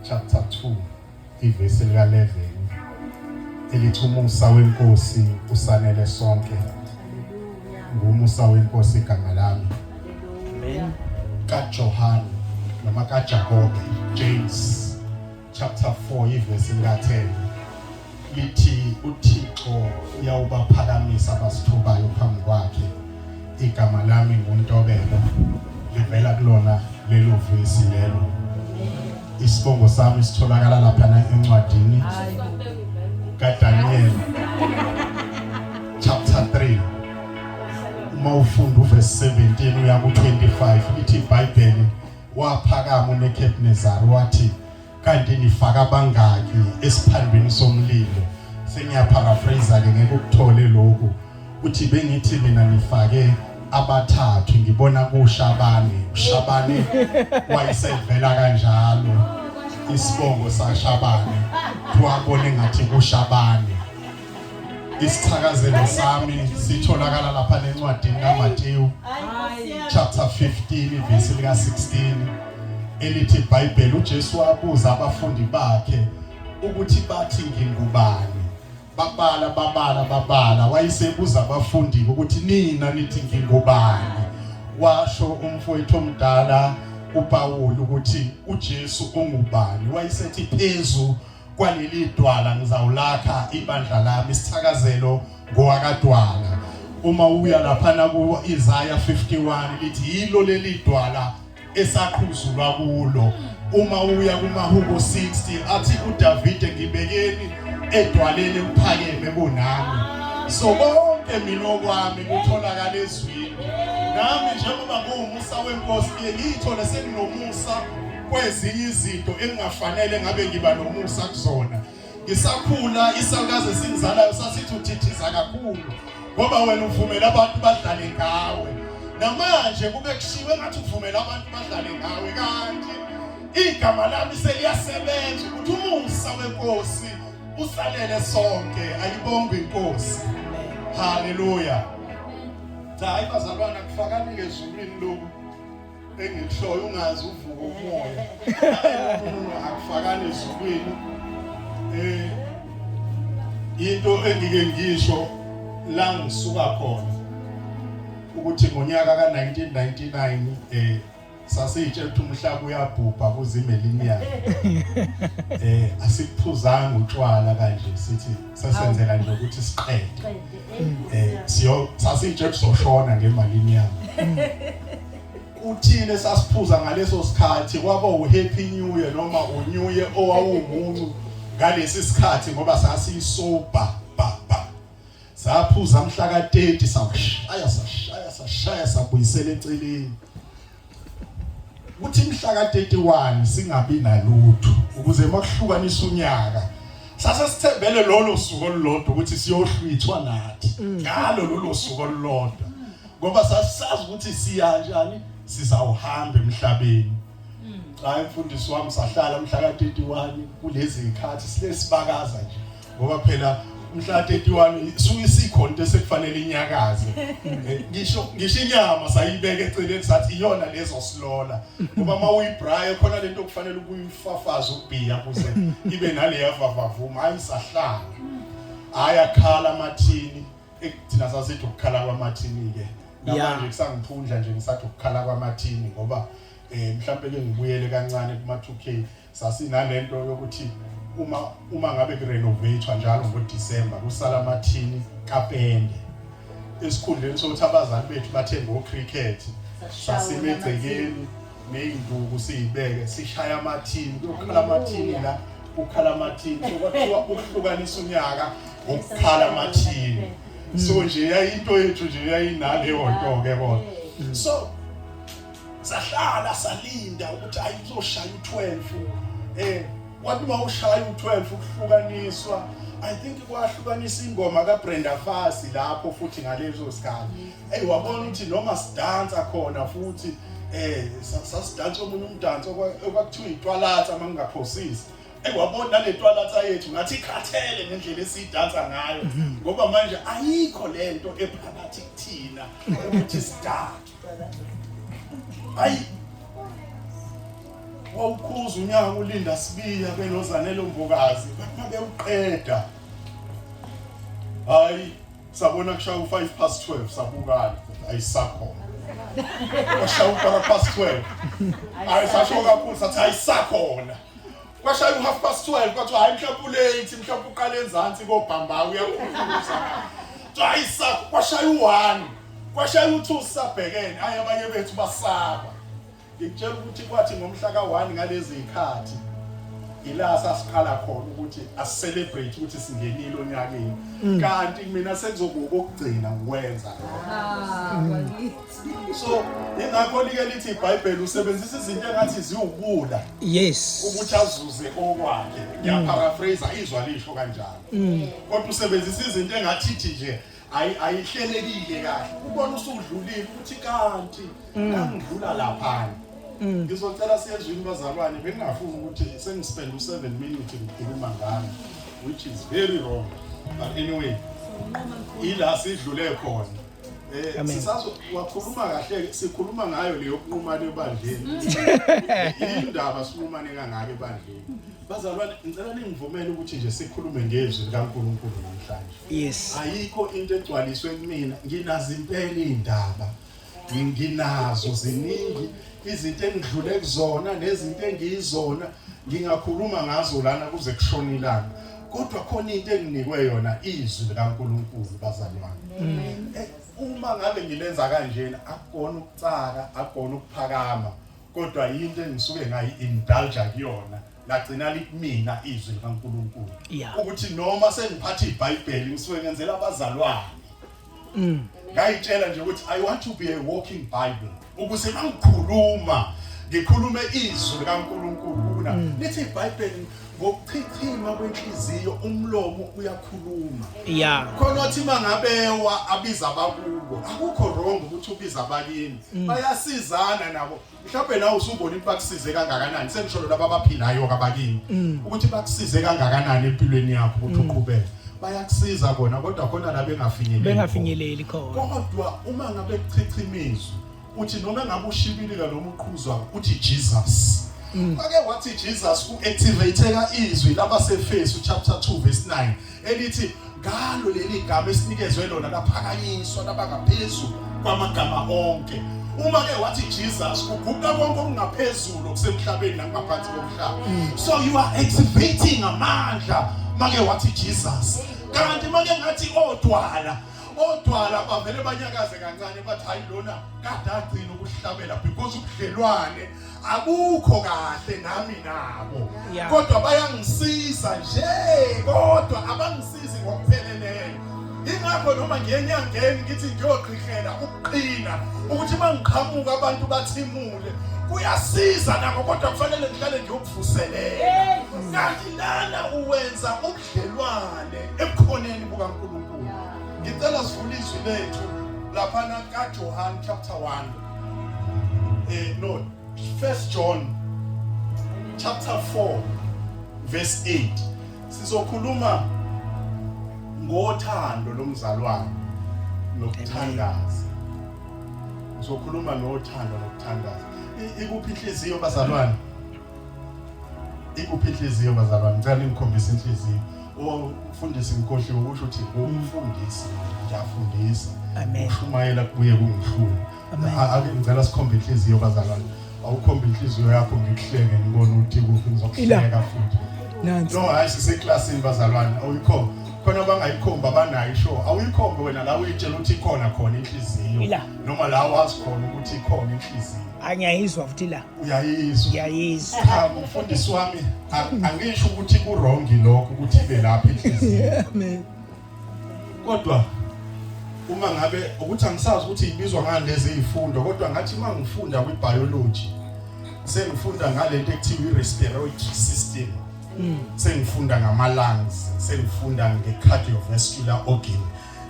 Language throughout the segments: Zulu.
chapter 2 ivesi lika-11 elithi umusa wenkosi usanele sonke. Ngumusa wenkosi igama lami. Amen. KaJohane noma kaJakobe, James chapter 4 ivesi lika-10 lithi uThixo uyawubaphakamisa abasithubayo phambi kwakhe. Igama lami nguNtobeko, livela kulona lelo vesi lelo. Isibongo sami sitholakala lapha encwadini kaDaniel chapter 3 uma ufunda uverse 17 uya ku25 lithi iBhayibheli waphakama uNebukadnezar wathi kanti nifaka abangaki esiphandweni somlilo. Sengiyaparaphrase ke ngeke ukuthole lokhu uthi bengithi mina nifake abathathu ngibona kuShabane. uShabane wayesevela kanjalo isibongo saShabane tuwabone ngathi kuShabane. Isithakazelo sami sitholakala lapha encwadini kaMateyu chapter 15 verse lika 16 elithi iBhayibheli uJesu wabuza abafundi bakhe ukuthi bathi ngingubani. Babala wayesebuza abafundi ukuthi nina nithi ngingubani. Washo umfowethu omdala uPawulu ukuthi uJesu ungubani. Wayesethi phezu kwaleli dwala ngizawulakha ibandla lami. Isithakazelo ngowakadwala. Uma uya lapha ku Isaiah 51 lithi yilo leli dwala esaqhuzulwa kulo. Uma uya kuMahubo 60 athi uDavide ngibekeni edwaleni ukuphakeme bonami. So bonke mina okwami kutholakala ezwini. Nami njengoba ngumusa wenkosi ngiyithole senginomusa kwezinye izinto engafanele ngabe ngiba nomusa kuzona. Ngisakhula isakaze singizalayo sasithi uthithiza kakhulu ngoba wena uvumela abantu badlale ngawe. Namanje kube kushiwe ngathi uvumela abantu badlale ngawe kanti igama lami seliyasebenza ukuthi umusa wenkosi usalele sonke. Ayibonge inkosi. Haleluya. Hayi bazalwana kufakani ngezulwini lokhu engikushoyo ungazi uvuka umoya. Akufakani ezulwini. Into engike ngisho la ngisuka khona ukuthi ngonyaka ka1999 sasitshe ukuthi umhlaba uyabhubha kuzimeliniya. Asikuphuzanga utshwala kanje sithi sasenzela nje ukuthi siqede. Sasitshe kuzoshona ngemalini yami. Uthile sasiphuza ngaleso sikhathi kwaba uhappy new year noma unew year owawumuntu ngalesi sikhathi ngoba sasiyisoba baba. Saphuza mhla ka30 sashaya sabuyisela eceleni. Uthi mhla ka31 singabi nalutho ukuze makuhlukanisa unyaka. Sase sithembele lolo suku olulodwa ukuthi siyohlwithwa nathi. Ngalo lolo suku olulodwa. Ngoba sasazi ukuthi siya kanjani sizawuhamba emhlabeni. Hayi mfundisi wami sahlala mhla ka31 kulezi izikhathi silesibakaza nje. Ngoba phela mhla ka31 suke sikhonto esekufanele inyakaze. Ngisho inyama sayibeka eceleni sathi iyona lezo silola. Ngoba mawuyibraye khona lento okufanele ukuyifafaza ukubhiya kuze ibe nale yavavavuma ayisahlala. Ayakhala amathini ekuthina sasithi ukukhala kwamathini ke. Namanje kusangiphundla nje ngisathi ukukhala kwamathini ngoba mhlawumbe ke ngibuyele kancane kuma 2K sasinalento yokuthi uma ngabe kurenovatewa njalo ngoDisemba kusala amathini kapende esikhundleni sokuthi abazali bethu bathenga ocricket sasimegcekeni neinduku siyibeke sishaya amathini ukukhala amathini la ukukhala amathini kwathiwa ukuhlukanisa unyaka ukukhala amathini. So nje yayinto yethu nje yayinaleyo nto ke kodwa. So sahlala salinda ukuthi ayizoshaya u12. Wathi mawushaya u12 ukuhlukaniswa I think kwahlukanisa ingoma kaBrenda Fassie lapho futhi ngalezo sikhathi. Wabona ukuthi noma sidansa khona futhi sasidansa omunye umdanso okwakuthiwa itwalatha mangingaphosisi. Wabona nale twalatha yethu ngathi ikhathele ngendlela esidansa ngayo ngoba manje ayikho lento ephakathi kuthina ukuthi sidake. wawukhuza unyaka ulinda Sibiya benozanele Mvukazi babe uqeda hayi sabona kushaya u5:12 sabukana ayisakhona kwashaya u12 ayisasho kakhulu sathi ayisakhona kwashaya u12 kwathi hayi mhlawumbe late mhlawumbe uqale enzansi kobhamba uyakhuluza ayisakho kwashaya u1 kwashaya u2 sabhekene hayi abanye bethu basaba ngikutshela ukuthi kwathi ngomhla ka1 ngalezi ikhathi ila sasiqala khona ukuthi asicelebrate ukuthi singenile onyakeni kanti mina sengizokuba okugcina ngikwenza so ingakho like lithi iBhayibheli usebenzisa izinto engathi ziwukula yes ukuthi azuze okwakhe ngiyaparaphrase izwa lisho kanjalo kodwa usebenzisa izinto engathi nje ayihlelekile kahle ubona usudlulile ukuthi kanti ngidlula lapha ngizocela siyezwini bazalwane bengafuni ukuthi sengispend u7 minutes ngikhuluma ngalo which is very wrong but anyway ila sidlule khona sisazowakhuluma kahle sikhuluma ngayo leyo kunqumane ebandleni indaba sikhulumane kangaka ebandleni bazalwane ngicela ningivumele ukuthi nje sikhulume ngezwi likaNkulunkulu namhlanje yes ayikho into egcwaliswe kumina nginazo impela indaba nginazo ziningi izinto engidlule kuzona nezinto engiyizona ngingakhuluma ngazo lana kuze kushone ilanga kodwa khona into enginikwe yona izwi likaNkulunkulu bazalwane uma ngabe ngilenza kanjena akukona ukucaka akukona ukuphakama kodwa into engisuke ngayi-indulge kuyona lagcina likumina izwi likaNkulunkulu ukuthi noma sengiphatha iBhayibheli ngisuke ngenzela abazalwane ngayitshela nje ukuthi I want to be a walking Bible ukuze mangikhuluma ngikhulume izwi likaNkulunkulu kuna lithi iBhayibheli ngokuchichima kwenhliziyo umlomo uyakhuluma khona uthi mangabewa abiza abakubo akukho wrong ukuthi ubiza abakini bayasizana nabo mhlawumbe nawe usubona into bakusize kangakanani sengisho laba abaphilayo kabakini ukuthi bakusize kangakanani empilweni yakho ukuthi uqhubeke bayakusiza kona kodwa khona la bengafinyeleli khona kodwa uma ngabe kuchichimizwe uthi noma ngabe ushibilika noma uqhuzwa uthi Jesus ake wathi Jesus ku-activateka izwi labaseFesu chapter 2 verse 9 elithi ngalo leli gama esinikezwe lona laphakanyiswa labangaphezulu kwamagama onke uma ke wathi Jesus kuguqa konke okungaphezulu okusemhlabeni nakungaphansi komhlaba so you are activating amandla make wathi Jesus kanti make ngathi odwala bavele banyakaze kancane bathi hayi lona kade agcina ukuhlabela because ubudlelwane abukho kahle nami nabo kodwa bayangisiza nje kodwa abangisizi ngokupheleleyo ingakho noma ngiyenyangeni ngithi ngiyogqihela ukuqina ukuthi mangiqhamuka abantu bathimule kuyasiza nako kodwa kufanele ngihlale ngiyokuvuselela kanti lana uwenza ubudlelwane ebukhoneni bukaNkulunkulu ngicela sivule izwi lethu laphana kaJohn chapter 1 no 1 John chapter 4 verse 8 sizokhuluma ngothando lomzalwane nokuthandaza sizokhuluma ngothando nokuthandaza ikuphi inhliziyo bazalwane ngicela ngikhombise inhliziyo umfundisi ngikhohliwe ukusho ukuthi umfundisi ngiyafundisa ushumayela kubuye kungihlula ake ngicela sikhombe inhliziyo bazalwane awukhombe inhliziyo yakho ngikuhleke ngibone ukuthi kuphi ngizokuhleka futhi no hayi siseklasini bazalwane awuyikhombe khona abangayikhomba abanayo isho awuyikhombe wena la uyitshela ukuthi khona inhliziyo noma la wazi khona ukuthi ikhona inhliziyo angiyizwa futhi la uyayizwa umfundisi wami angisho ukuthi ku wrong lokho ukuthi ibe lapha inhliziyo kodwa uma ngabe ukuthi angisazi ukuthi ibizwa ngani lezi izifundo kodwa ngathi mangifunda kwibiology sengifunda ngalento ekuthiwa i-respiratory system sengifunda ngama-lungs sengifunda nge-cardiovascular organ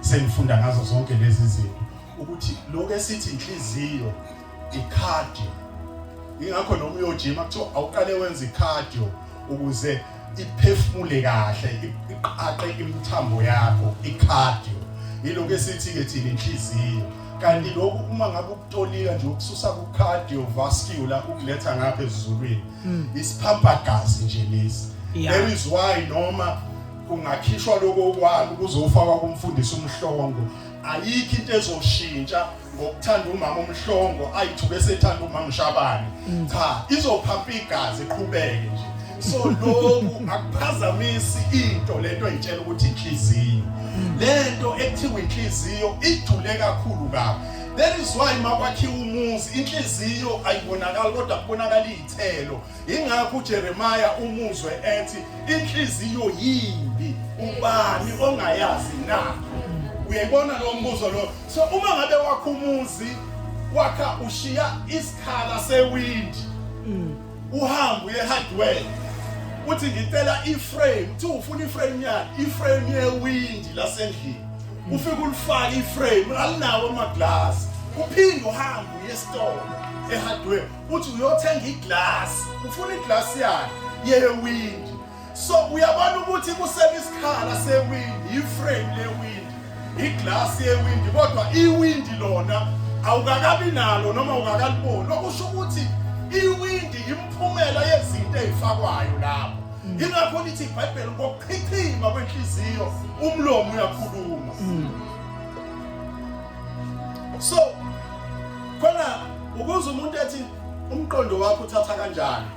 sengifunda ngazo zonke lezi zinto ukuthi lokho esithi inhliziyo i-cardio ingakho noma uyojima kuthiwa awuqale wenza i-cardio ukuze iphefumule kahle iqaqe imithambo yakho i-cardio yilokho esithi ke thina inhliziyo kanti lokhu uma ngabe ukutolika nje ukususa ku cardiovascular ukuletha ngapha ezulwini isiphampa gazi nje lesi. There is why noma kungakhishwa lokokwalo kuzofakwa kumfundisi umhlongo ayikho into ezoshintsha ngokuthanda umama umhlongo ayithu bese ethanda umama Shabane cha izophampa igazi iqhubeke nje. So lokhu akuphazamisi into lento ayitshela ukuthi inhliziyo lento ekuthiwa inhliziyo idule kakhulu kabi. That is why makwakhiwa umuzi inhliziyo ayibonakala kodwa kubonakala izithelo. Ingakho uJeremiah umuzwe ethi inhliziyo yimbi ubani ongayazi na. Uyayibona lo mbuzo lo. So uma ngabe wakha umuzi wakha ushiya isikhala sewindi uhamba uye hardware uthi ngicela iframe uthi ufuna iframe yakhe iframe yewindi lasendlini ufike ulifake iframe alinawo amaglass uphinde uhamba uye store ehardware uthi uyothenga iglass ufuna iglass yakhe yewindi. So uyabona ukuthi kuseba isikhala sewindi iframe lewindi iglass yewindi kodwa iwindi lona awukakabi nalo noma ukakaliboni okusho ukuthi iwindi imphumela yezinto ezifakwayo lapho. Ingakho lithi iBhayibheli ngokuchichima kwenhliziyo umlomo uyakhuluma. So khona ukuze umuntu ethi umqondo wakho uthatha kanjani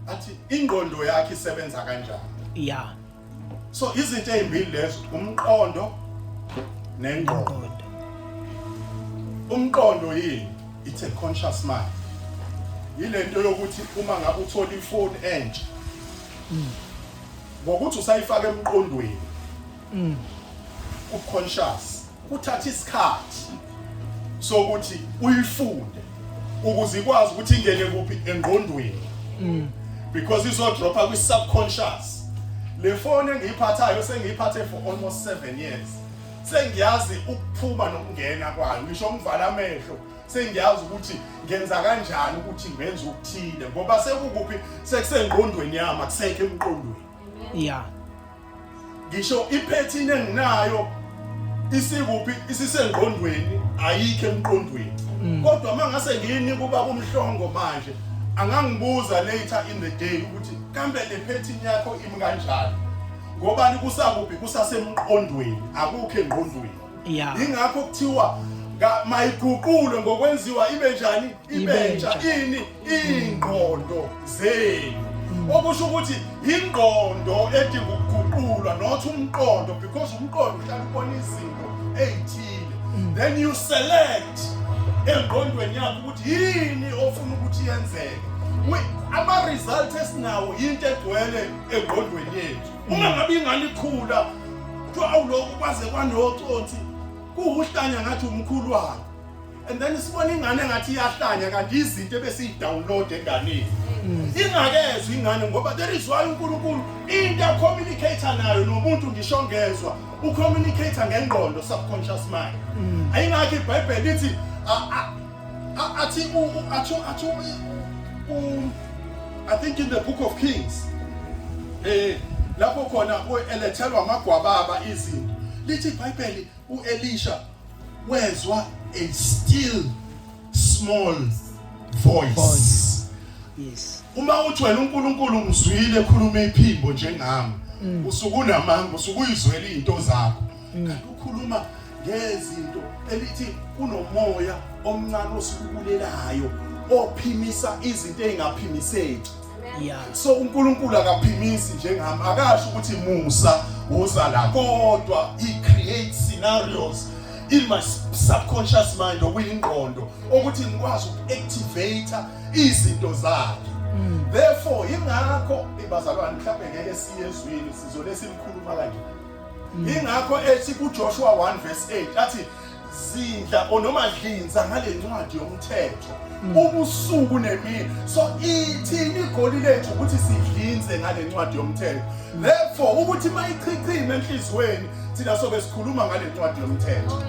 athi ingqondo yakhe isebenza kanjani. So izinto ezimbili lezo umqondo nengqondo. Umqondo yini? It's a conscious mind. Yilento yokuthi uma ngabe uthola ifoni entsha ngokuthi usayifaka emqondweni uconscious kuthatha isikhathi sokuthi uyifunde ukuze ikwazi ukuthi ingene kuphi engqondweni because izodropa kwi subconscious. Le phone engiyiphathayo sengiyiphathe for almost 7 years. Sengiyazi ukuphuma nokungena kwayo ngisho ngivala amehlo sengiyazi ukuthi ngenza kanjani ukuthi ngenze ukuthile ngoba sekukuphi sekusengqondweni yami akusekho emqondweni. Ngisho iphethini enginayo isikuphi isisengqondweni ayikho emqondweni. Kodwa mangase ngini kuba kumhlongo manje angangibuza later in the day ukuthi kambe le phethini yakho imi kanjani ngobani kusakuphi kusasemqondweni akukho engqondweni. Ingakho kuthiwa mayiguqulwe ngokwenziwa ibe njani ibentsha ini ingqondo zenu. Okusho ukuthi ingqondo edinga ukuguqulwa not umqondo because umqondo uhlala ubona izinto ezithile then you select engqondweni yakho ukuthi yini ofuna ukuthi yenzeke. Ama result esinawo into egcwele engqondweni yethu. Uma ngabe ingane ikhula awuloko kwaze kwanotsotsi kuuhlanya ngathi umkhulu wakho and then sibona ingane ngathi iyahlanya kanti izinto ebesiyidownload enganeni ingakezwe ingane ngoba there is why uNkulunkulu into communicator nayo nomuntu ngishongezwa ucommunicator ngengqondo subconscious mind. Ayingakho iBhayibheli lithi I think in the book of Kings lapho khona uelethelwa amagwababa izinto lithi iBhayibheli uElisha wezwa a still small voice. Uma uthi wena uNkulunkulu ngizwile ekhuluma iphimbo njengami usukunamanga usukuyizwela izinto zakho kanti ukhuluma ngezinto elithi kunomoya omncane osukubulelayo ophimisa izinto ezingaphimiseki. So uNkulunkulu akaphimisi njengami akasho ukuthi musa uza la kodwa he creates scenarios in my subconscious mind okuyingqondo ukuthi ngikwazi ukuactivate izinto zakhe. Therefore ingakho ibazalwane mhlawumbe ngeke siyezwini sizole simkhuluma kanje. Ingakho ethi kuJoshua 1:8 athi zindla onoma dlinza ngale ncwadi yomthetho ubusuku nemini. So ithini igoli lethu ukuthi sidlinze ngale ncwadi yomthetho. Therefore ukuthi mayichichime enhlizweni thina sobe sikhuluma ngale ncwadi yomthetho.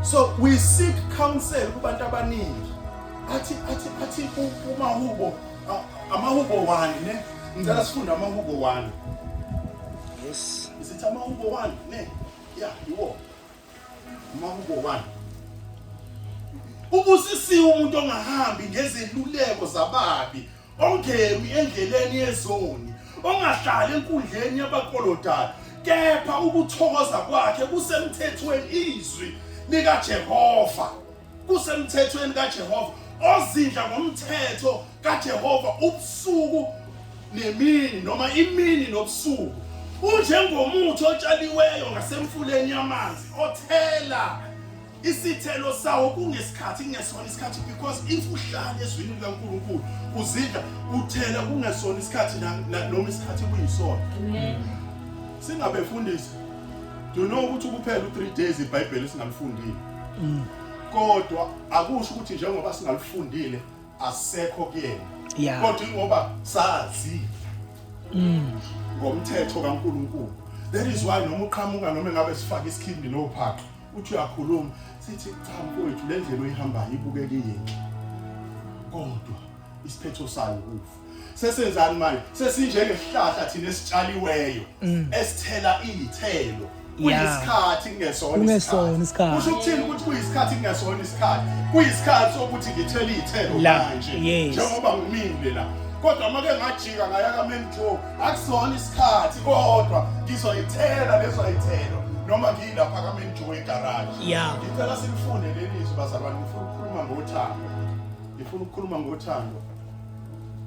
So we seek counsel kubantu abaningi. Athi umahubo amahubo 1 ne ngicela sifunde amahubo 1. Isithi amahubo 1 ne ya yiwo makubo wani ubusisiwe umuntu ongahambi ngezeluleko zababi ongemi endleleni yezoni ongahlali enkundleni yabakolodayo kepha ukuthokoza kwakhe kusemthethweni izwi likaJehova kusemthethweni kaJehova ozidla ngomthetho kaJehova ubusuku nemini noma imini nobusuku unjengomuthi otshaliweyo ngasemfuleni yamanzi othela isithelo sawo kungesikhathi kungesona isikhathi because if uhlala ezwini likaNkulunkulu uzidla uthela kungesona isikhathi noma isikhathi kuyisona singabefundisi do know ukuthi kuphela u3 days iBhayibheli singalifundile kodwa akusho ukuthi njengoba singalifundile asekho kuyena kodwa ngoba sazi ngomthetho kaNkulunkulu that is why noma uqhamuka noma ngabe sifaka isikhindi nophaqo uthi uyakhuluma sithi cha mfowethu le ndlela oyihambayo ibukeke yinhle kodwa isiphetho sayo kufa sesenzani manje sesinjengesihlahla thina esitshaliweyo esithela izithelo kuyisikhathi kungesona isikhathi kusho ukuthini ukuthi kuyisikhathi kungesona isikhathi kuyisikhathi sokuthi ngithele izithelo manje njengoba ngimile la kodwa make ngajika ngaya kaMenjo akusona isikhathi kodwa ngizoyithela lezo zithelo noma ngilapha kaMenjo egarage ngicela silifunde lelizwi bazalwane ngifuna ukukhuluma ngothando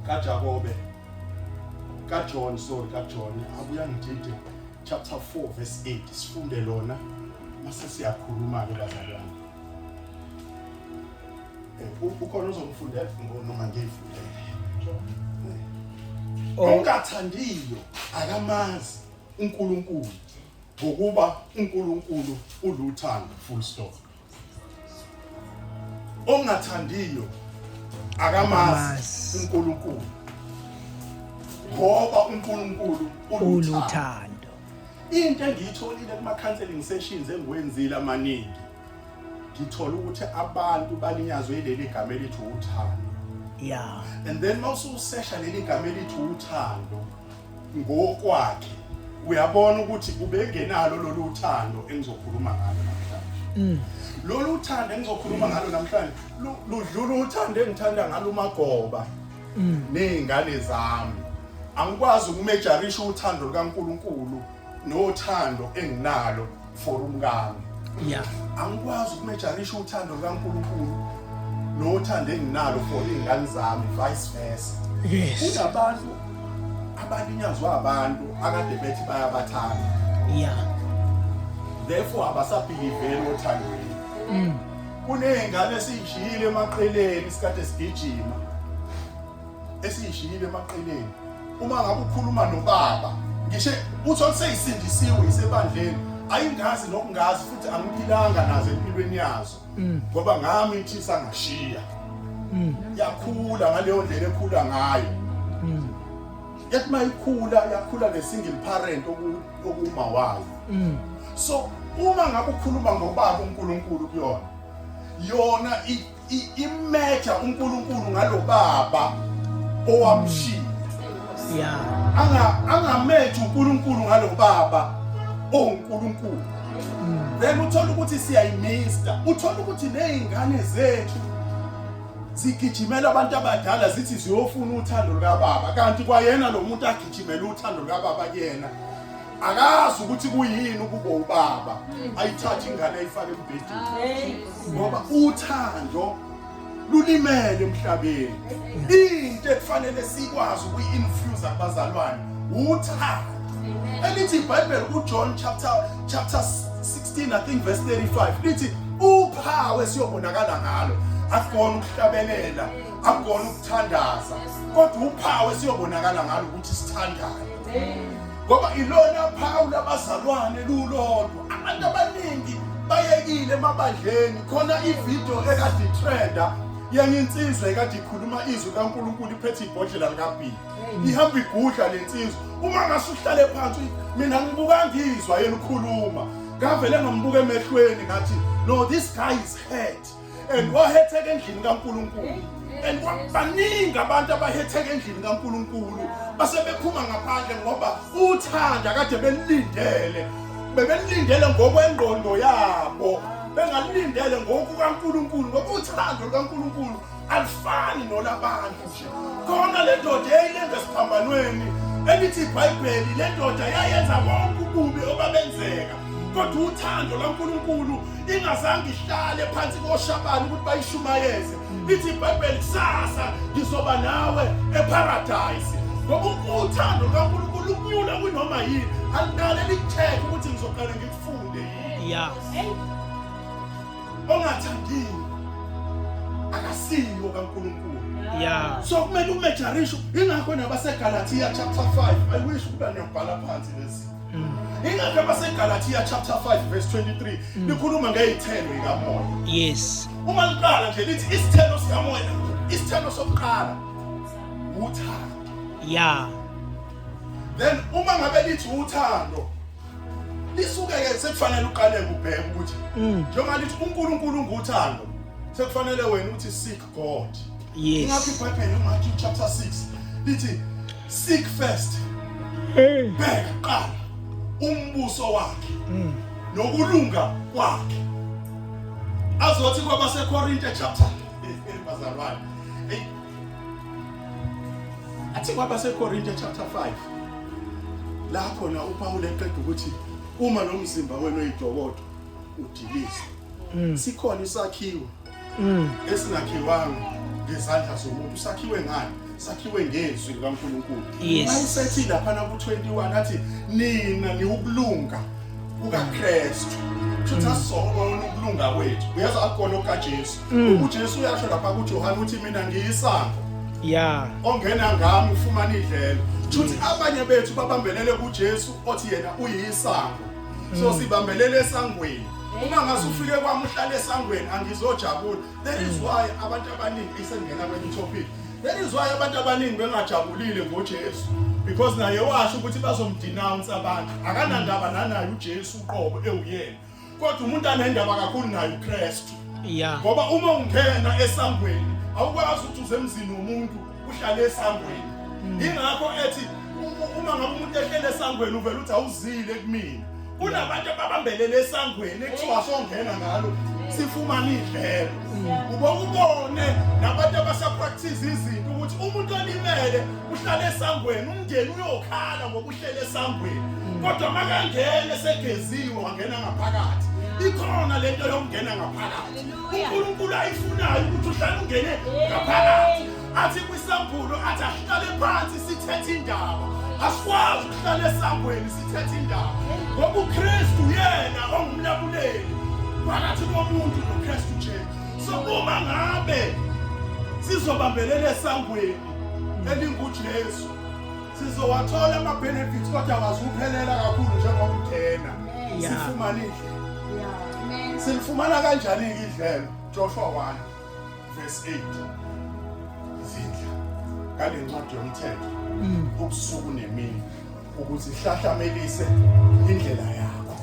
kaJakobe kaJohn abuya ngidide chapter 4 verse 8 sifunde lona mase siyakhuluma ke bazalwane ukhona uzongifundela noma ngiyifundele ongathandiyo akamazi uNkulunkulu ngokuba uNkulunkulu uluthando full stop ongathandiyo akamazi uNkulunkulu ngoba uNkulunkulu uluthando into engiyitholile kuma counseling sessions engiwenzile amaningi ngithola ukuthi abantu balinyazwe leli gama elithi uthando and then mawususesha leli gama elithi uthando ngokwakhe uyabona ukuthi ubengenalo lolu uthando engizokhuluma ngalo namhlanje lolu uthando engizokhuluma ngalo namhlanje ludlula uthando engithanda ngalo uMagoba nezingane zami angikwazi ukumejarisha uthando lukaNkulunkulu nothando enginalo for umngane angikwazi ukumejarisha uthando lukaNkulunkulu nothando enginalo for izingane zami vice versa kunabantu abalinyazwa abantu akade bethi bayabathanda therefore abasabhiliveli othandweni kunezingane esijiyile emaqeleni isikade sigijima esijiyile emaqeleni uma ngabe ukhuluma nobaba ngisho uthola seyisindisiwe isebandleni ayingazi nokungazi futhi angiphilanga nazo empilweni yazo ngoba ngami ithisa ngashiya yakhula ngaleyo ndlela ekhula ngayo yathi yakhula ne-single parent okuma wayo so uma ngabe ukhuluma ngobaba uNkulunkulu kuyona yona imeja uNkulunkulu ngalo baba owamshiya angameja uNkulunkulu ngalo baba oNkulunkulu then uthola ukuthi siyayimista uthola ukuthi nezingane zethu zigijimela abantu abadala zithi ziyofuna uthando lukaBaba kanti kwayena lo muntu agijimela uthando lukaBaba kuyena akazi ukuthi kuyini ukuba ubaba ayithathe ingane ayifake embhedeni ngoba uthando lulimele emhlabeni into ekufanele sikwazi ukuyi-infuse abazalwane uthando elithi iBhayibheli kuJohn chapter 16 I think verse 35 lithi uphawu esiyobonakala ngalo akukona ukuhlabelela akukona ukuthandaza kodwa uphawu esiyobonakala ngalo ukuthi sithandane ngoba ilona phawu labazalwane lulodwa abantu abaningi bayekile emabandleni khona ivideo ekade trenda yenyinsizwe ekade ikhuluma izwi kaNkulunkulu iphethe ibhodlela likaBhili ihamba igudla lensizwe uma ngasuhlale phansi mina ngibuka ngizwa yena ukhuluma ngavele ngambuka emehlweni ngathi no this guy is hurt and wahetheke endlini kaNkulunkulu and baningi abantu abahetheke endlini kaNkulunkulu base bephuma ngaphandle ngoba uthanda kade belindele bebelindele ngokwengqondo yabo bengalindele ngokukaNkulunkulu ngoba uthando lukaNkulunkulu alifani nolabantu nje khona le ndoda yayilenza esiphambanweni elithi iBhayibheli le ndoda yayenza konke ububi obabenzeka kodwa uthando laNkulunkulu ingazange ihlale phansi koShabani ukuthi bayishumayeze lithi iBhayibheli kusasa ngizoba nawe eparadise ngoba uthando laNkulunkulu lukunyula kunoma yini aliqale likucheck ukuthi ngizoqala ngikufunde yini Yeah. ongathandini akasiyo kaNkulunkulu. Yeah. So kumele umejarisho ingakho nabaseGalatia chapter 5 I wish ukuba ngiyabhala phansi lezi. Ingakho abaseGalatia chapter 5 verse 23 likhuluma ngezithelo zikamoya. Yes. Uma liqala nje lithi isithelo sikamoya isithelo sokuqala uthando. Yeah. Then uma ngabe lithi uthando lisuke ke sekufanele uqale ukubheka ukuthi njengoba lithi uNkulunkulu nguthando sekufanele wena uthi seek God. Yes. Ingakho iBhayibheli uMatthew chapter 6 lithi seek first. Bheka qala umbuso wakhe nokulunga kwakhe. Azothi kwabaseKorinte chapter bazalwane. Athi kwabaseKorinte chapter 5 la khona uPaul eqeda ukuthi uma nomzimba wenu oyidokodo udilizwe sikhona isakhiwo esinakhiwanga ngezandla zomuntu sakhiwe ngani sakhiwe ngezwi likaNkulunkulu mayisethi lapha na ku21 athi nina ni ukulunga kukaKristu futhi asona ukulunga kwethu uyaza akona okaJesu uJesu uyasho lapha kuJohane uthi mina ngiyisango Yeah. ongena ngami ufumana idlelo futhi abanye bethu babambelele kuJesu othi yena uyisango so sibambelele esangweni uma ngaze ufike kwami uhlale esangweni angizojabula that is why abantu abaningi isengena kwenye topic that is why abantu abaningi bengajabulile ngoJesu because naye washo ukuthi bazomdenounce abantu akanandaba nanaye uJesu uqobo ewuyena kodwa umuntu anendaba kakhulu naye uKristu Yeah. ngoba uma ungena esangweni awukwazi ukuthi uze emzini womuntu uhlale esangweni ingakho ethi uma ngabe umuntu ehlele esangweni uvela uthi awuzile kumina kunabantu ababambelele esangweni ekuthiwa songena ngalo sifumana idlelo ubone nabantu abasapractice izinto ukuthi umuntu olimele uhlale esangweni umndeni uyokhala ngoba uhlele esangweni kodwa makangena segeziwe wangena ngaphakathi ikhona lento yokungena ngaphakathi uNkulunkulu ayifunayo ukuthi uhlale ungene ngaphakathi athi kwisambulo athi ahlale phansi sithethe indaba asikwazi ukuhlala esangweni sithethe indaba ngoba uKristu yena ongumlabuleli phakathi komuntu noKristu nje so uma ngabe sizobambelela esangweni elinguJesu sizowathola ama benefits kodwa awazuphelela kakhulu njengoba uthena sifumana idlelo silifumana kanjani idlelo Joshua 1 verse 8 zindla ngale ncwadi yomthetho ubusuku nemini ukuthi hlahlamelise indlela yakho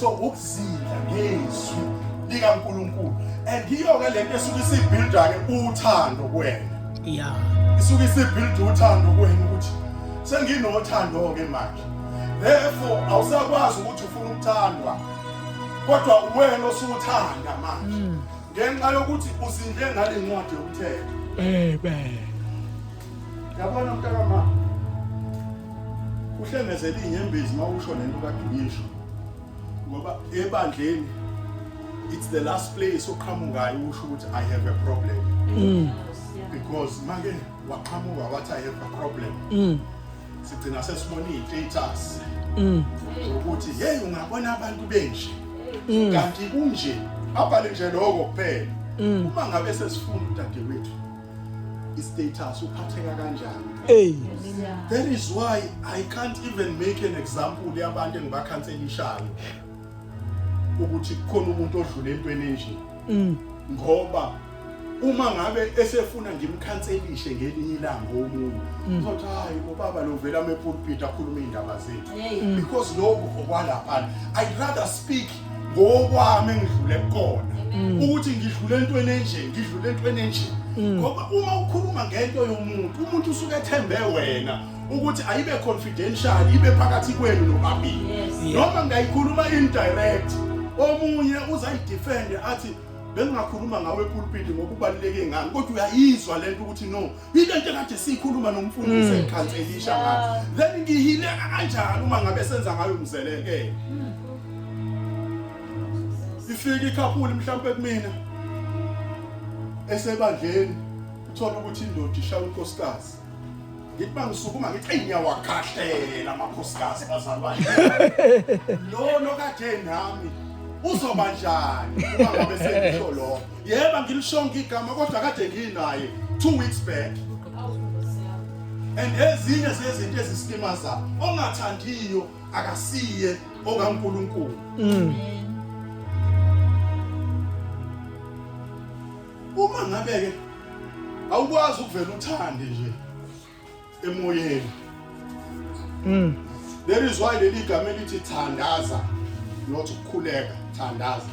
so ukuzindla ngezwi likaNkulunkulu and iyo ke lento esuke isibuilda ke uthando kuwena isuke isibuilda uthando kuwena ukuthi senginothando ke manje therefore awusakwazi ukuthi ufuna ukuthandwa kodwa wena osuthanda manje ngenxa yokuthi uzindle ngale ncwadi yomthetho yabona mntakama uhlengezela inyembezi mawusho lento kaDuyisho ngoba ebandleni it's the last place oqhamukayo usho ukuthi I have a problem because make waqhamuka wathi I have a problem sigcina sesibona istatus ukuthi hey ungabona abantu benje kanti kunje abhale nje lokho kuphela uma ngabe sesifuna udadewethu istatus uphatheka kanjani that is why I can't even make an example yabantu engibakhanselishayo ukuthi khona umuntu odlule entweni enje ngoba uma ngabe esefuna ngimkhanselishe ngelinye ilanga omunye uzothi hayi ubaba lo vela epulpit akhuluma indaba zethu because lokho okwalapha I'd rather speak ngokwami engidlule kona ukuthi ngidlule entweni enje ngoba uma ukhuluma ngento yomuntu umuntu usuke ethembe wena ukuthi ayibe confidential ibe phakathi kwenu nobabili noma ngayikhuluma indirect omunye uzayidefend athi bengingakhuluma ngawe pulpit ngokubaluleke ngani kodwa uyayizwa lento ukuthi no ilento ekade sikhuluma nomfundisi ekhanselisha ngayo then ngihileka kanjani uma ngabe senza ngayo umzelekelo ifike ikhapuli mhlawumbe kumina esebandleni uthola ukuthi indoda ishaya unkosikazi ngithi bangisukuma ngithi ngiyawakhahlela amakhosikazi bazalwane lo kade nami uzoba njani uma ngabe sengisho lo yebo ngilishonga igama kodwa kade nginaye 2 weeks back and ezinye zezinto ezisitimaza ongathandiyo akasiye okaNkulunkulu uma ngabe ke awukwazi ukuvela uthande nje emoyeni there is why leli gama elithi thandaza not ukukhuleka thandaza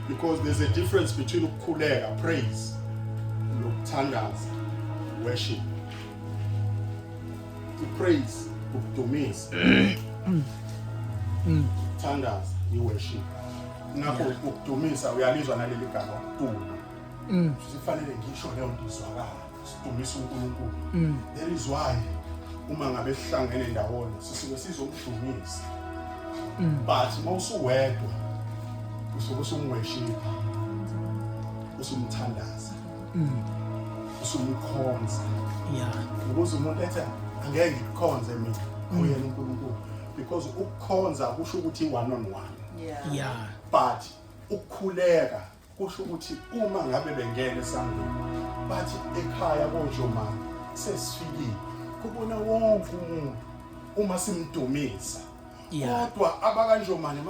because there's a difference between ukukhuleka praise nokuthandaza worship to praise ukudumisa thandaza i worship ngakho ukudumisa uyalizwa naleli gama ukuduma sifanele ngisho leyo ndizwakala sidumisa uNkulunkulu there is why uma ngabe sihlangene ndawonye sisuke sizokudumisa but mawusuwedwa usuke usumworship usumthandaza usumkhonza ukuze umuntu ethi angeke ngikhonze mina uyena uNkulunkulu because ukukhonza kusho ukuthi one on one but ukukhuleka kusho ukuthi uma ngabe bengene esangweni bathi ekhaya konjomani sesifikile kubona wonke umuntu uma simdumisa kodwa abakanjomani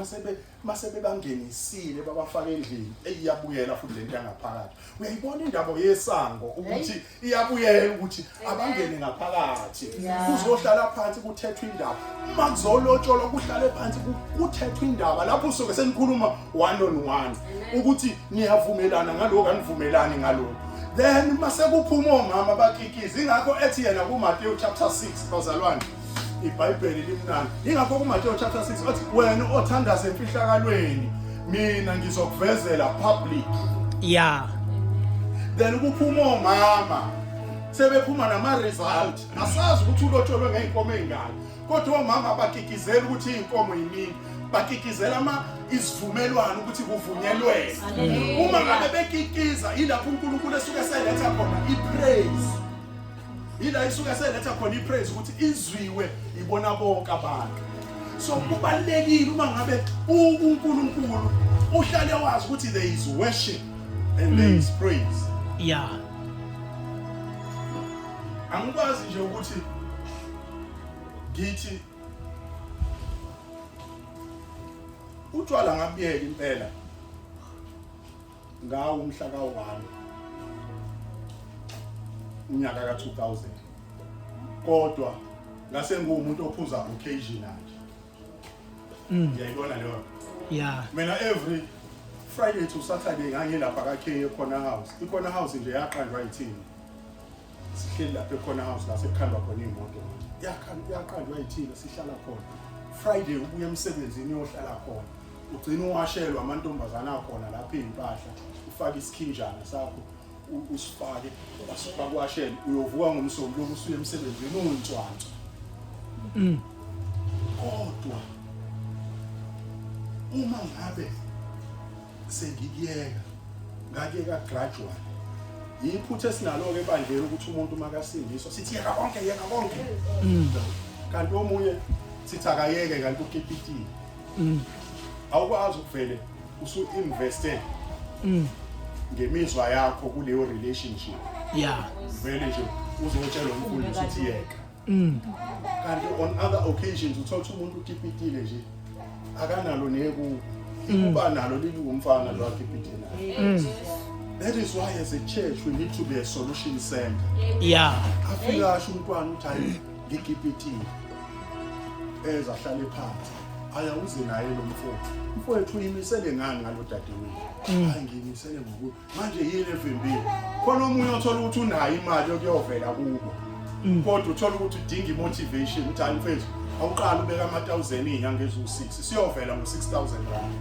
masebe bangenisile babafaka endlini eyiyabuyela futhi lento yangaphakathi uyayibona indaba yesango ukuthi iyabuyela ukuthi abangene ngaphakathi kuzohlala phansi kuthethwe indaba uma kuzolotsholwa kuhlale phansi kuthethwe indaba lapho usuke senikhuluma one on one ukuthi niyavumelana ngaloko kanivumelani ngaloko then masekuphuma omama bakikiza ingakho ethi yena kuMateyu chapter 6 bazalwane iBhayibheli limnandi ingakho kuMateyu chapter 6 athi wena othandaza emfihlakalweni mina ngizokuvezela public then kuphuma omama sebephuma nama result asazi ukuthi ulotsholwe ngeenkomo ezingaki kodwa omama bakikizela ukuthi inkomo yinini bakikizela isivumelwano ukuthi kuvunyelwe uma ngabe bekikiza ilapho uNkulunkulu esuke seletha khona ipraise ila isuke seletha khona ipraise ukuthi izwiwe ibona bonke abantu so kubalekile uma ngabe uNkulunkulu uhlale wazi ukuthi there is worship and there is praise angikwazi nje ukuthi ngithi utshwala ngabiyela impela ngawo umhla ka1 unyaka ka2000 kodwa ngase ngumuntu ophuza occasionally ngiyayibona leyo mina every Friday to Saturday ngangilapha kaKhe ekhona house nje yaqanjwa yithini sihleli lapha ekhona house la sekukhandwa khona imoto yaqanjwa yithini sihlala khona Friday ubuye emsebenzini uyohlala khona ugcina uwashelwa amantombazana akhona lapha impahla ufaka isikhinjana sakho usifake basuka kwashela uyovuka ngomsombuluko usuye emsebenzini untswantswa kodwa uma ngabe sengikiyeka ngakeka gradual yiphuthe sinalo ke ebandleni ukuthi umuntu makasindiswa sithi yeka konke kanti omunye sithi akayeke kanti ukepitile awukwazi ukuvele usu-investe ngemizwa yakho kuleyo relationship vele nje uzotshelwa umfundisi ukuthi yeka kanti on other occasions uthola umuntu ukepitile nje akanalo neku kuba nalo lili umfana lo akepitile that is why as a church we need to be a solution center afika asho umntwana uthi hayi ngikepitile ezahlale phansi ayawuze naye lo mfowethu uyimisele ngani ngalo dadewethu hayi ngiyimisele ngoku manje yini evimbile khona omunye othola ukuthi unayo imali yokuyovela kubo kodwa uthola ukuthi udinga imotivation ukuthi hayi mfethu awuqala ubeka ama-1000 inyanga ezu6 siyovela ngo-6000 rand.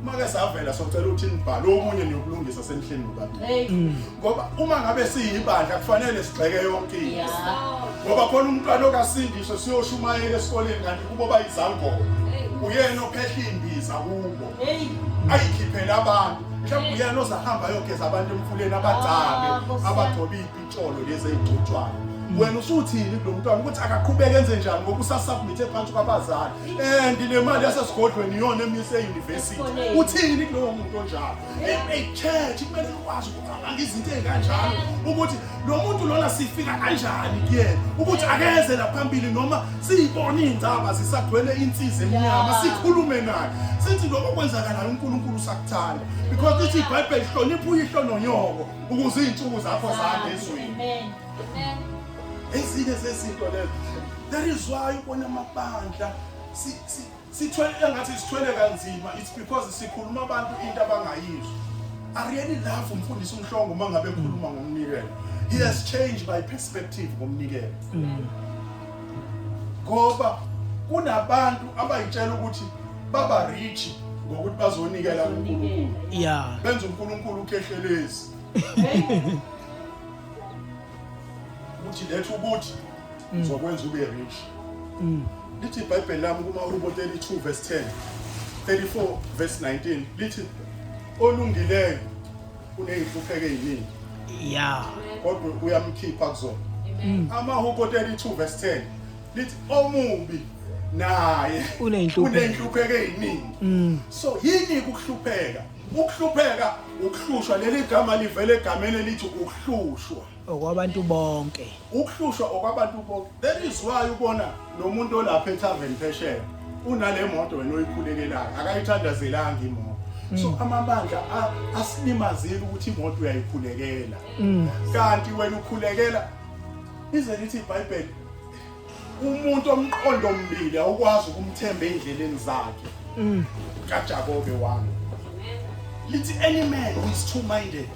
Make savela socela ukuthi nibhale omunye niyokulungisa senihleni nobabili. Ngoba uma ngabe siyibandla kufanele sigxeke yonke into. Ngoba khona umntwana okasindiswe siyoshumayela esikoleni kanti kubo bayizangoma. Uyena ophehla imbiza kubo. Ayikhiphela abantu. Mhlawumbe uyena ozahamba yogeza abantu emfuleni abadzabe abagcoba ipitsholo lezi ezigcotshwayo. Wena usuthini kulo mntwana ukuthi akaqhubeke enze njani ngoba usasubmit phansi kwabazali ndinemali yasesigodlweni iyona emise university uthini kulowo muntu onjalo church kumele ukwazi ukucabanga izinto ezikanjalo ukuthi lo muntu lona sifika kanjani kuyena ukuthi akeze la phambili noma siyibona indzaba zisagcwele insizwe emnyama sikhulume naye sithi lokho kwenzakala uNkulunkulu sakuthanda because ithi iBhayibheli hlonipha uyihlo nonyoko ukuze izinsuku zakho zande ezweni. Amen. Ezinye zezinto lezo. That is why ubona amabandla sithwele engathi sithwele kanzima. It's because sikhuluma abantu into abangayizwa. I really love umfundisi uMhlongo mangabe ekhuluma ngomnikelo. He has changed my perspective ngomnikelo. Ngoba kunabantu abayitshela ukuthi baba rich ngokuthi bazonikela uNkulunkulu. Yeah. Benza uNkulunkulu ukhehlelezi. Uthi lethu ukuthi uzokwenza ube rich. Lithi iBhayibheli lami kumaHubo 32 verse 10, 34 verse 19 lithi olungileyo uneyihlupheke eziningi. Yeah. Kodwa uyamkhipha kuzona. AmaHubo 32 verse 10 lithi omubi naye uneyihlupheke eziningi. So yini ukuhlupheka? Ukuhlupheka ukuhlushwa leli gama livele egameni elithi ukuhlushwa okwabantu bonke. Ukuhlushwa okwabantu bonke. That is why ubona nomuntu olapha eTavern phesheya unale moto wena oyikhulekelayo akayithandazelanga imoto. So amabandla asilimazile ukuthi imoto uyayikhulekela. Kanti wena ukhulekela ize lithi iBhayibheli umuntu omqondo mbili awukwazi ukumthemba endleleni zakhe. kaJakobe wami. Lithi any man who is two-minded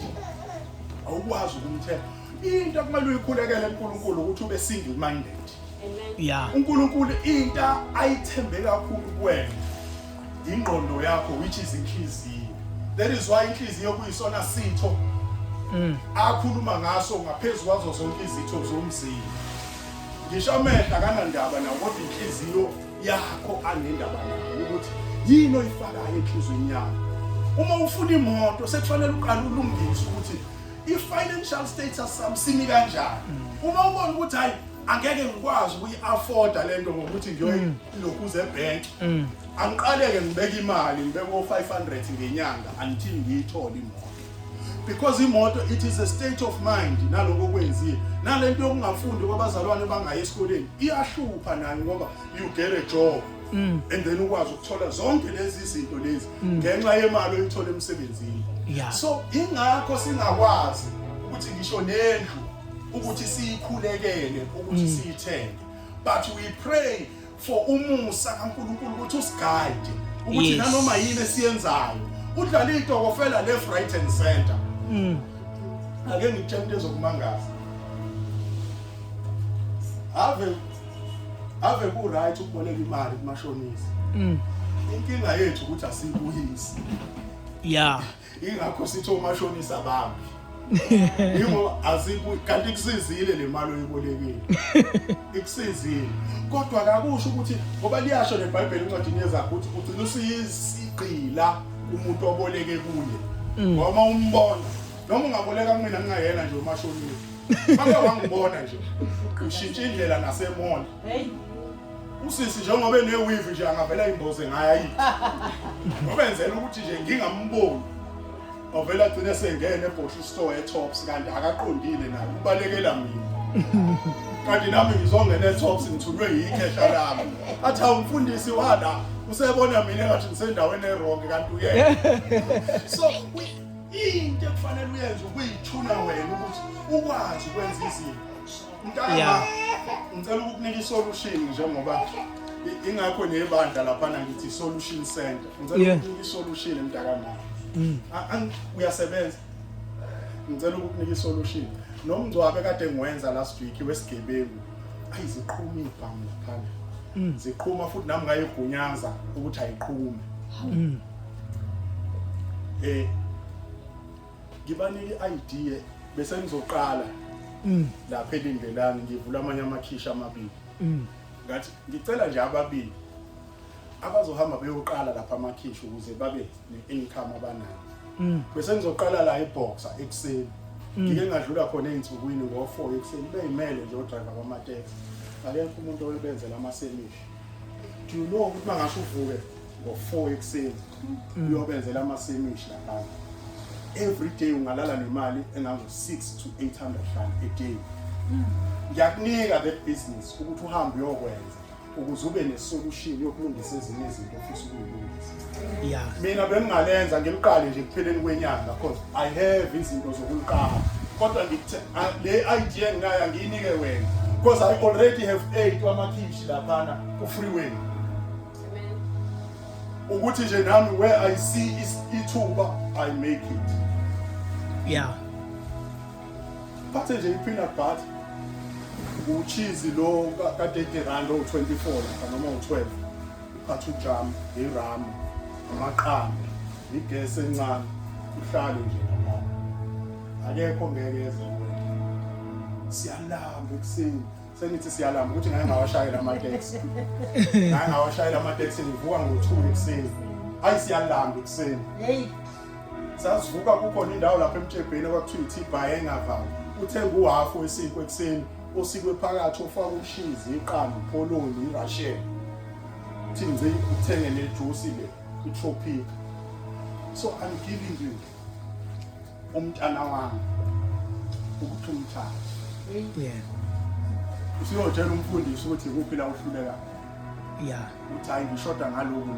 awukwazi ukumthemba. Into kumele uyikhulekele uNkulunkulu ukuthi ube single-minded. Amen. Yeah. uNkulunkulu into ayithembe kakhulu kuwena ingqondo yakho which is inhliziyo. That is why inhliziyo kuyisona sitho akhuluma ngaso ngaphezulu kwazo zonke izitho zomzimba. Ngisho amehla kanandaba nawo kodwa inhliziyo yakho anendaba nayo ukuthi yini oyifakayo enhlizweni yakho. Uma ufuna imoto sekufanele uqale ulungise ukuthi i-financial status sami simi kanjani. Uma ubona ukuthi hayi angeke ngikwazi ukuyi-afforda lento ngokuthi ngiyoyilokuza ebank, angiqaleke ngibeka imali ngibeke o500 ngenyanga until ngiyithola imoto. Because imoto it is a state of mind naloko kwenzile. Nalento yokungafundi kwabazalwane bangayi esikoleni iyahlupha nayo ngoba you get a job and then ukwazi ukuthola zonke lezi izinto lezi ngenxa yemali oyithola emsebenzini. Yeah. So ingakho singakwazi ukuthi ngisho nendlu ukuthi siyikhulekele ukuthi siyithenge. But we pray for umusa kaNkulunkulu ukuthi usiguide ukuthi nanoma yini esiyenzayo udlala itoko fela left right and center. Ake ngitshela into ezokumangaza. Ave ku right ukuboleka imali kumashonisi. Inkinga yethu ukuthi asibuyisi. Yeah. Ingakho sithi omashonisi abambi. Yimo azibuyi kanti kusizile le mali oyibolekile. Ikusizile. Kodwa akakusho ukuthi ngoba liyasho neBhayibheli incwadi yezakho ukuthi usiyisigqila umuntu oboleke kuye. Ngoba umbona noma ungaboleka kumina ngingayena nje umashonisi. Manje wangibona nje. Ushintsha indlela nasemona. Hey. Usisi njengoba enewivi nje angavela imboze ngayi. Ngoba enzela ukuthi nje ngingamboni. Ovela gcine sengene eBottle Store eTops kanti akaqondile naye ubalekela mina. Kanti nami ngizongena eTops ngithulwe yikhehla lami. Athi awumfundisi wala usebona mina ngathi ngisendaweni errong kanti uyena. So into ekufanele uyenze ukuyithuna wena ukuthi ukwazi ukwenza izinto. Mntana ngicela ukukunika isolution njengoba ingakho nebandla lapha ngithi solution center. Ngicela ukukunika isolution mntakami. Uyasebenza ngicela ukukunika isolution nomngcwabe kade ngiwenza last week wesigebengu ayiziqhuma ibhamu laphana ziqhuma futhi nami ngayigunyaza ukuthi ayiqhume ngibanike idea bese ngizoqala lapha elindelani ngivula amanye amakhishi amabili ngathi ngicela nje ababili abazohamba beyoqala lapha amakhishi ukuze babe ne-income abanayo bese ngizoqala la eBoxer ekseni ngike ngadlula khona einsukwini ngo4 ekseni beyimele nje odriver bamateksi akekho umuntu oyebenzela amasemishi do you know ukuthi mangasho uvuke ngo4 ekseni uyobenzela amasemishi lapha every day ungalala nemali engango 6 to 800 rand a day ngiyakunika le business ukuthi uhambe uyokwenza ukuze ube nesolution yokulungisa ezinye izinto ofisa ukuyilungisa mina bengingalenza ngiliqale nje kupheleni kwenyanga because I have izinto zokuliqala kodwa ngithi le idea enginayo ngiyinike wena because I already have 8 wamakhishi lapha ku freeway ukuthi nje nami where I see is ithuba I make it bathe nje ipeanut butter ucheese lo ka 30 rand o 24 lapha noma u12 uphatha ujam iram amaqanda igesi encane uhlale nje lapha akekho ngeke eze wena siyalamba ekseni senithi siyalamba ukuthi ngeke ngawashayela amateksi ngeke ngawashayela amateksi ngivuka ngo2 ekseni ayisiyalamba ekseni sasivuka kukhona indawo lapha eMtshebheni kwakuthiwa iTiba engavali uthenga uhalf wesinkwe ekseni osikwe phakathi ofaka ushizi iqanda upoloni irashel uthi ngize uthenge nejuice le itropic so I'm giving you umntana wami ukuthi umthathe usiyotshela umfundisi ukuthi kuphi la uhluleka uthi hayi ngishoda ngalokhu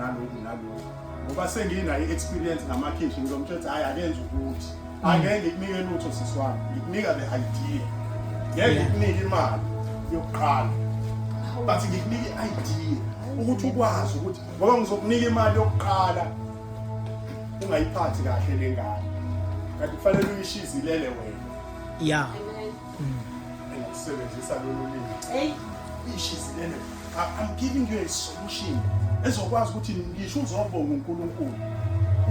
ngoba senginayo i-experience ngamakhishi ngizomthetha hayi akenze ukuthi angeke ngikunike lutho siswami ngikunika the idea ngeke ngikunike imali yokuqala but ngikunike idea ukuthi ukwazi ukuthi ngoba ngizokunika imali yokuqala ungayiphathi kahle lengane kanti kufanele uyishizilele wena engisebenzisa lolu limi ishizilele I'm giving you a solution ezokwazi ukuthi ngisho uzobonga uNkulunkulu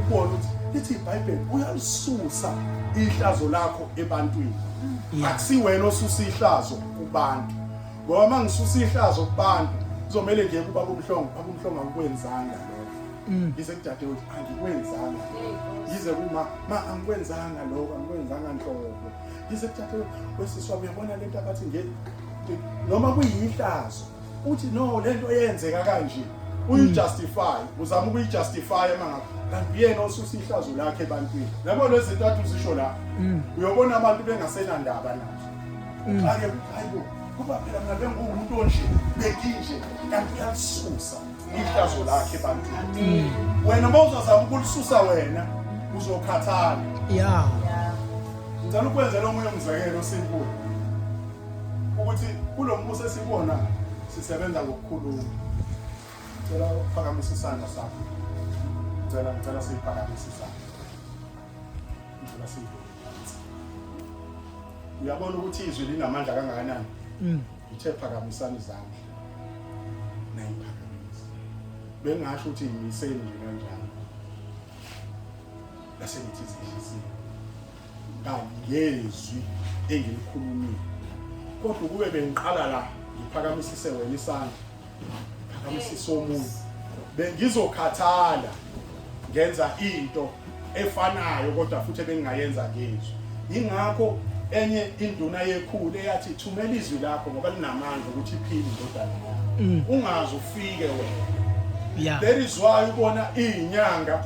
ubone ukuthi lithi iBhayibheli uyalisusa ihlazo lakho ebantwini akusiwena osusa ihlazo kubantu ngoba mangisusa ihlazo kubantu kuzomela nje kuba abumhlongo akukwenzanga lokho ngize kudade ukuthi angikwenzanga ngize kuma angikwenzanga lokho angikwenzanga nhlobo ngize kudade wesiswa uyabona lento abathi noma kuyihlazo uthi no lento eyenzeka kanje uyijustify uzama ukuyijustify manje kanti yena osusa ihlazo lakhe ebantwini yabona izinto athi uzisho la uyobona abantu bengasena ndaba nazo ake hayibo kuba phela mina bengumuntu onje bekinje kanti uyalisusa ihlazo lakhe ebantwini wena mawuzozama ukulisusa wena uzokhathala ngicela ukwenzela omunye umzekelo osimple ukuthi kulombuso esibona sisebenza ngokukhuluma cela uphakamisa isandla sakho ngicela siphakamise isandla ngicela siyibonise uyabona ukuthi izwi linamandla kangakanani uthe phakamisana izandla nayiphakamisa bengasho ukuthi imiseni nje kanjani bese ngithi izihliziyo ngiyezwi engilikhulumile kodwa kube bengiqala la ngiphakamisise wena isandla phakamisise omunye bengizokhathala ngenza into efanayo kodwa futhi bengingayenza ngezwi ingakho enye induna yekhulu eyathi thumela izwi lakho ngoba linamandla ukuthi iphile indodana yakho ungazi ufike wena there is why ubona izinyanga